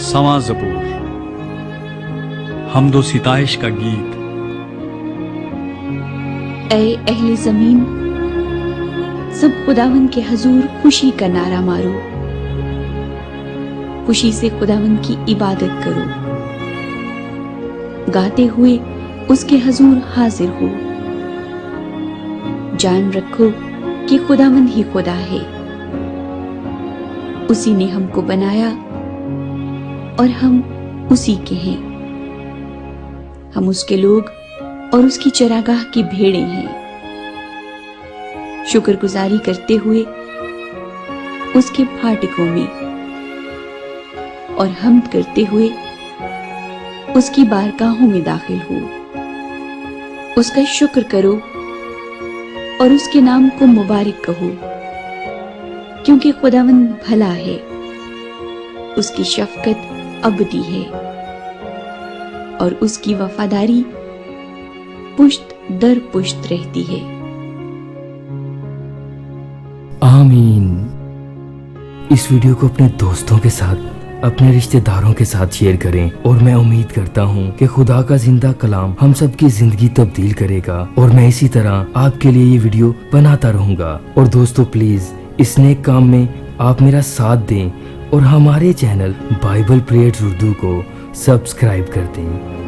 सवा ज़बूर, हमदो सिताइश का गीत। ऐ अहले ज़मीन, सब खुदावंद के हजूर खुशी का नारा मारो, खुशी से खुदावंद की इबादत करो, गाते हुए उसके हजूर हाजिर हो। जान रखो कि खुदावंद ही खुदा है, उसी ने हमको बनाया और हम उसी के हैं। हम उसके लोग और उसकी चरागाह की भेड़ें हैं। शुक्रगुजारी करते हुए उसके फाटकों में और हम्द करते हुए उसकी बारगाहों में दाखिल हो। उसका शुक्र करो और उसके नाम को मुबारक कहो, क्योंकि खुदावंद भला है, उसकी शफकत अबदी है और उसकी वफादारी पुश्त दर पुश्त रहती है। आमीन। इस वीडियो को अपने दोस्तों के साथ, अपने रिश्तेदारों के साथ शेयर करें और मैं उम्मीद करता हूँ कि खुदा का जिंदा कलाम हम सबकी जिंदगी तब्दील करेगा और मैं इसी तरह आपके लिए ये वीडियो बनाता रहूंगा। और दोस्तों प्लीज इस नेक काम में आप मेरा साथ दें और हमारे चैनल बाइबल प्रेयर्स उर्दू को सब्सक्राइब कर दें।